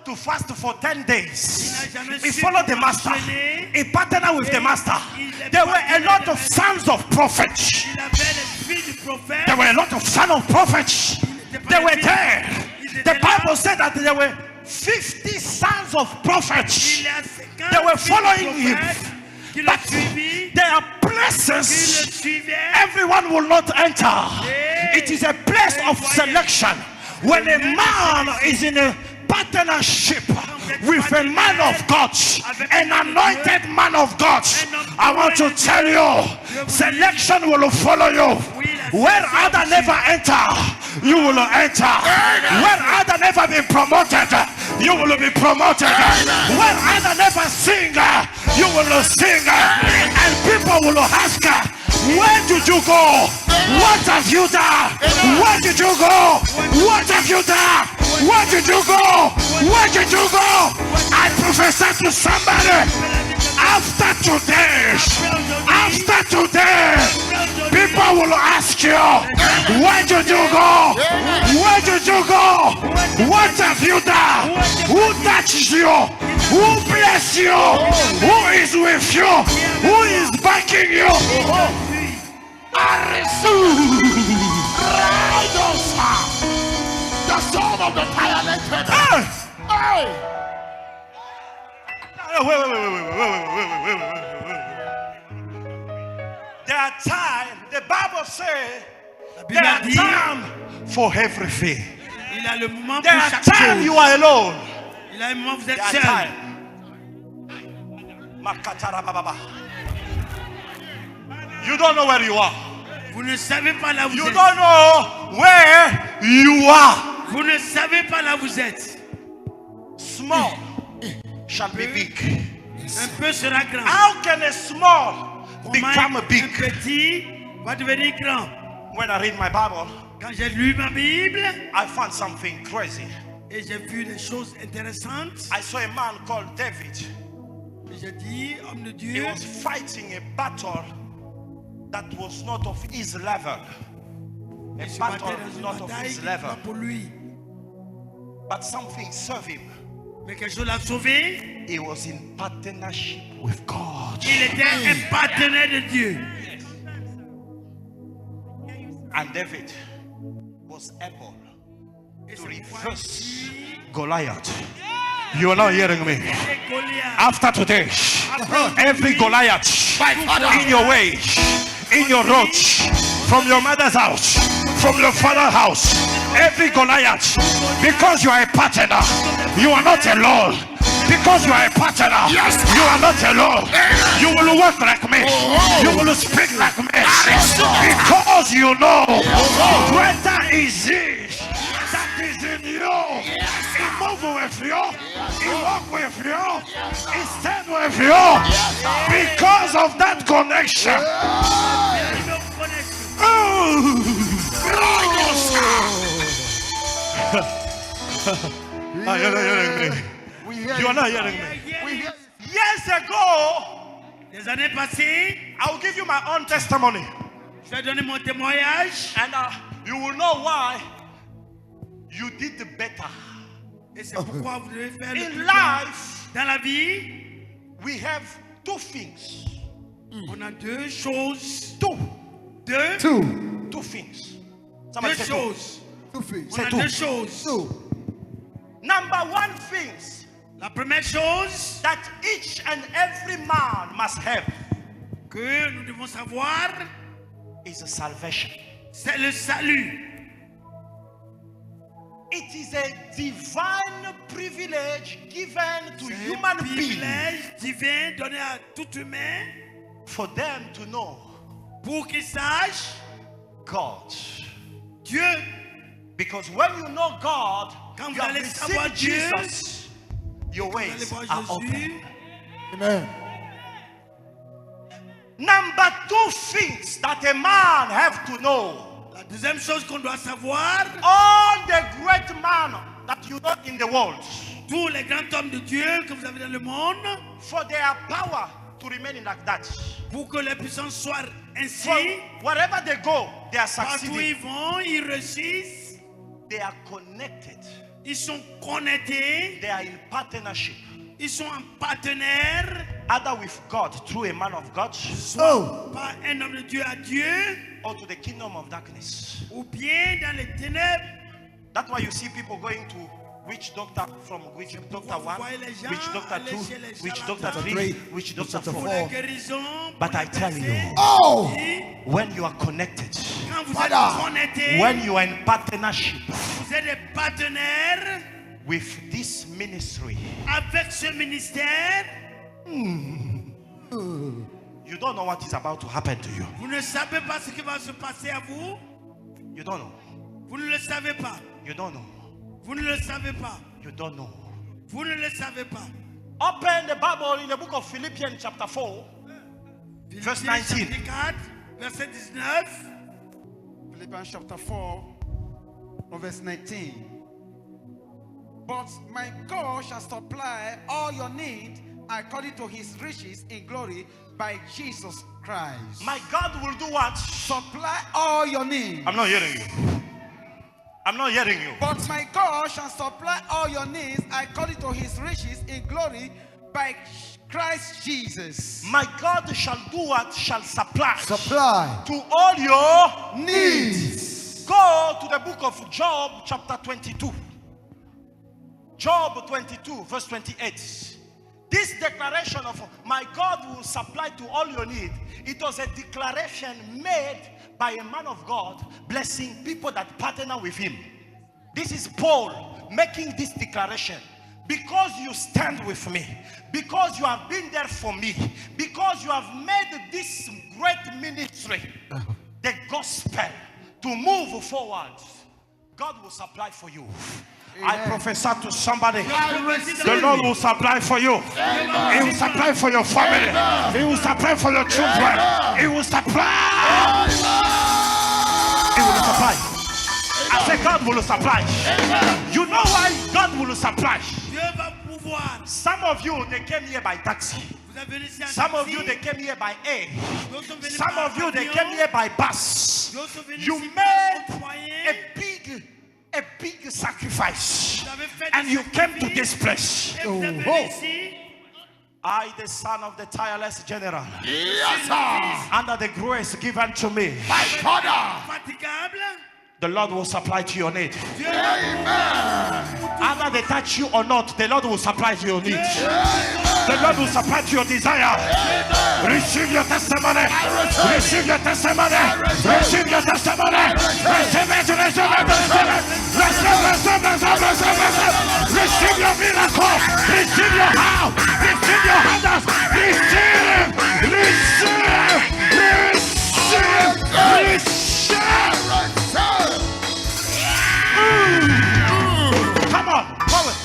to fast for 10 days. He followed the master. He partnered with the master. There were a lot of sons of prophets. There were a lot of sons of prophets. They were there. The Bible said that there were 50 sons of prophets. They were following him. But there are places everyone will not enter. It is a place of selection. When a man is in a partnership with a man of God, an anointed man of God, I want to tell you, selection will follow you. Where other never enter, you will enter. Where other never been promoted, you will be promoted. Where other never sing, you will sing. And people will ask, where did you go? What have you done? Where did you go? What have you done? Where did you go? Where did you go? I prophesy to somebody, after today, people will ask you, where did you go? Where did you go? What have you done? Who touched you? Who blessed you? Who is with you? Who is backing you? The son of the talented. Wait. There are time, the Bible says, there are time for everything. There are time you are alone. There are time. You don't know where you are. Vous ne savez pas là où vous You êtes. don't know where you are. Vous ne savez pas là où vous êtes. Small shall be big. Un peu sera grand. How can a small become Un big? petit va devenir grand. When I read my Bible, Quand j'ai lu ma Bible I found something crazy. et j'ai vu des choses intéressantes, I saw a man called David. j'ai dit, homme de He Dieu, was fighting a battle that was not of his level. A il se battle battait dans une not of bataille his qui level. n'était pas pour lui. But something served him. Mais quelque chose l'a sauvé. He was in partnership with God. Il était un partenaire de Dieu. And David was able Et to c'est pourquoi reverse Goliath. You are not hearing me. Goliath, After today, every Goliath in your way, in your road, from your mother's house, from your father's house, every Goliath, because you are a partner, you are not alone. Because you are a partner, you are not alone. You will work like me. You will speak like me. Because you know greater is He that is in you. He move with you. He walk with you. He stand with you. Because of that connection. You are not hearing me. Years ago, des années passées, I will give you my own testimony. je vais donner mon témoignage. And you will know why you did better. Et c'est pourquoi vous devez faire le In plus life, dans la vie. we have two things. On a deux choses. Two Two things. Deux Somebody say two. choses. Two feet. On a deux choses. Number one things La première chose that each and every man must have que nous devons savoir, is a salvation. c'est le salut. It is a divine privilege given to C'est un human beings privilège divin donné à tout humain for them to know pour qu'il sache God. Dieu. Because when you know God, Quand you vous have allez savoir received Dieu, Jesus, your vous allez ways voir are Jésus. open. Amen. Number two things that a man have to know. La deuxième chose qu'on doit savoir, All the great men that you know in the world, tous les grands hommes de Dieu que vous avez dans le monde, for their power to remain like that. pour que les puissances soient ainsi, For wherever they go, they are partout où succeeding. ils vont, ils réussissent. They are connected Ils sont connectés. They are in partnership. Ils sont en partenaire. Either with God through a man of God, Soit par un homme de Dieu à Dieu, or to the kingdom of darkness. ou bien dans les ténèbres. That's why you see people going to witch doctor from witch doctor 1, witch doctor 2, witch doctor 3, witch doctor 4. Pour la guérison. But I tell you, when you are connected, Quand vous êtes connectés, when you are in partnership vous êtes des partenaires with this ministry, avec ce ministère. you don't know what is about to happen to you. Vous ne savez pas ce qui va se passer à vous. You don't know. Vous ne le savez pas. You don't know. Vous ne le savez pas. You don't know. Vous ne le savez pas. Open the Bible in the book of Philippians chapter 4, verse 19. Chapitre 4, verset 19. Philippians chapter 4, verse 19. But my God shall supply all your need according to his riches in glory by Jesus Christ. My God will do what? Supply all your need. I'm not hearing you. I'm not hearing you. But my God shall supply all your needs according to his riches in glory by Christ Jesus. My God shall do what? Shall supply Supply to all your needs. Go to the book of Job chapter 22. Job 22 verse 28. This declaration of my God will supply to all your need. It was a declaration made by a man of God blessing people that partner with him. This is Paul making this declaration. Because you stand with me, because you have been there for me, because you have made this great ministry, the gospel, to move forward, God will supply for you. I prophesy to somebody, the Lord will supply for you. He will supply for your family. He will supply for your children. He will supply. He will supply. I say God will supply. You know why God will supply? Dieu va pouvoir. Some of you, they came here by taxi. Vous êtes venus ici en Some of taxi. you, they came here by air. D'autres sont venus Some par of you, they avion. came here by bus. D'autres sont venus You ici made par moyen. a big sacrifice, Vous avez fait and des you came to sacrifices. this place. Et vous êtes venus ici. I, the son of the tireless general, Yes, sir. under the grace given to me, My Father. Fatigable. the Lord will supply to your need. Dieu va Either they touch you or not, the Lord will supply to your need. The Lord will supply to your desire. Receive your testimony. Receive your testimony. Receive your testimony. Receive it. Receive it. Receive your miracle. Receive your house. Receive your hands. Receive. Come on, forward.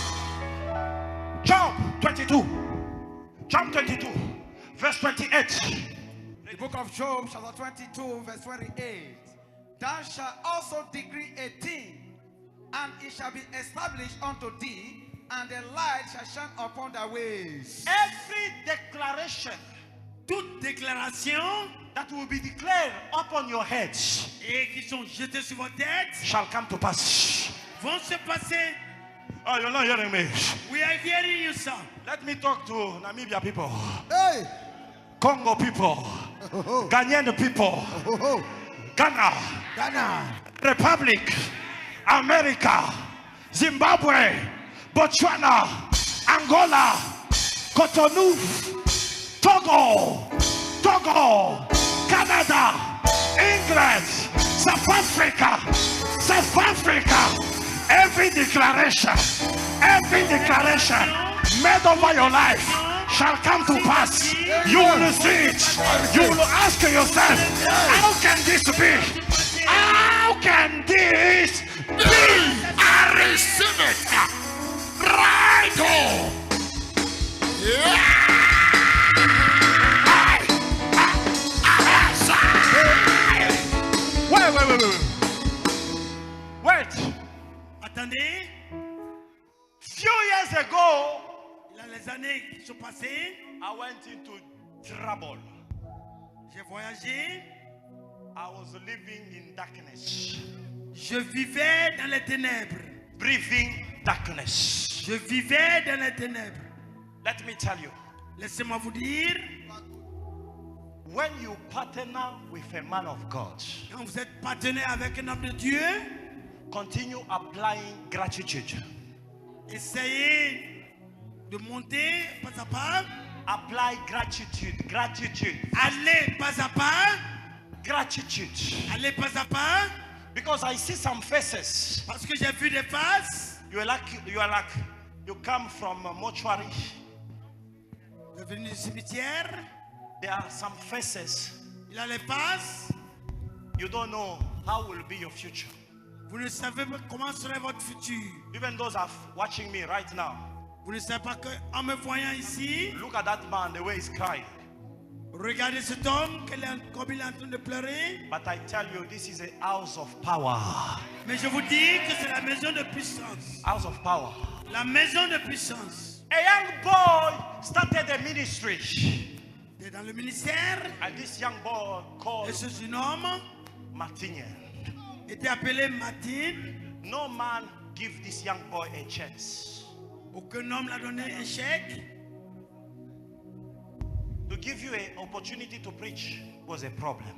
Job 22. Job 22, verse 28. The book of Job, chapter 22, verse 28. Thou shalt also decree a thing, and it shall be established unto thee, and the light shall shine upon thy ways. Every declaration toute déclaration that will be declared upon your heads et qui sont jetées sur vos têtes shall come to pass. vont se passer. Oh, you're not hearing me. We are hearing you, sir. Let me talk to Namibia people, Hey! Congo people, Ghanaian people, Ghana, Ghana, Republic, America, Zimbabwe, Botswana, Angola, Cotonou, Togo, Canada, England, South Africa. Every declaration made over your life shall come to pass. You will see it. You will ask yourself, how can this be? How can this be? I receive it. Right on. Wait. Attendez, Few years ago, il y a les années qui sont passées, I went into trouble. j'ai voyagé, I was living in darkness, je vivais dans les ténèbres, breathing darkness. Je vivais dans les ténèbres. Let me tell you, Laissez-moi vous dire, when you partner with a man of God, quand vous êtes partenaire avec un homme de Dieu, continue applying gratitude. essayez de monter pas à pas. Apply gratitude, gratitude, Allez pas à pas. gratitude. Allez pas à pas. Because I see some faces. Parce que j'ai vu des faces. You are like, you come from a mortuary. Je suis venu du cimetière. There are some faces. Il a les faces. You don't know how will be your future. Vous ne savez pas comment serait votre futur. Even those are watching me right now. Vous ne savez pas qu'en me voyant ici, Look at that man, the way he's crying. regardez cet homme, comme il est en train de pleurer. But I tell you, this is a house of power. Mais je vous dis que c'est la maison de puissance. House of power. La maison de puissance. A young boy started a ministry. Il est dans le ministère. And this young boy Et called ce jeune homme Martin. était appelé Martin. No man give this young boy a chance. Aucun homme l'a donné un chèque. To give you an opportunity to preach was a problem.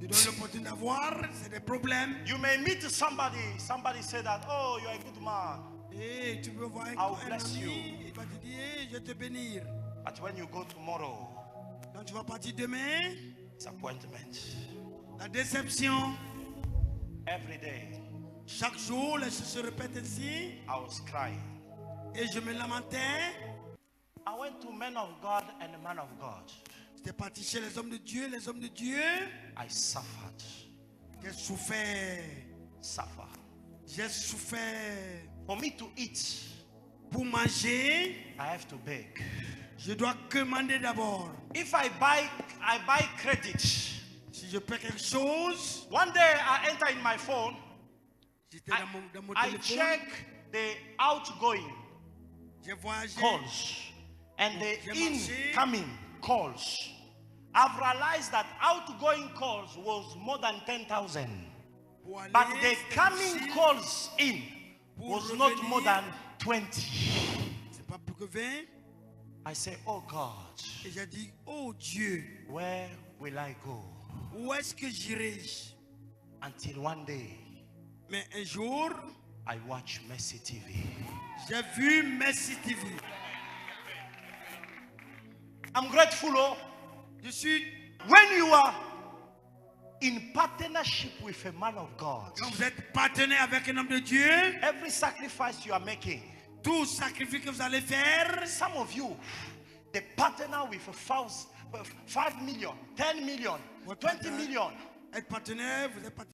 Tu donnes l'opportunité d'avoir, c'est des problèmes. You may meet somebody say that, oh, you're a good man. Et tu peux voir I'll un bless you. ami, il va te dire, je vais te bénir. But when you go tomorrow, Quand tu vas partir demain, disappointment. la déception. Every day, Chaque jour, les choses se répètent ainsi. I was crying. Et je me lamentais. I went to men of God and the man of God. J'étais parti chez les hommes de Dieu, les hommes de Dieu. I suffered. J'ai souffert. Suffer. J'ai souffert. For me to eat, Pour manger, I have to beg. je dois commander d'abord. If I buy credit. Si je paie quelque chose, One day I enter in my phone. j'étais dans mon I téléphone. check the outgoing J'ai voyagé. calls and the J'ai marché. incoming calls. I've realized that outgoing calls was more than 10,000. Pour aller, But the c'était coming difficile. calls in Pour was not revenir. more than 20. C'est pas plus que 20. I say, oh God, Et j'ai dit, oh Dieu, where will I go? où est-ce que j'irai-je? Until one day Mais un jour, I watch Mercy TV. j'ai vu Mercy TV. I'm grateful. Oh, Je suis, when you are in partnership with a man of God, quand vous êtes partenaire avec un homme de Dieu, every sacrifice you are making, tout sacrifice que vous allez faire, some of you, the partner with 5 million, 10 million, 20 million, être partenaire, vous êtes partenaire.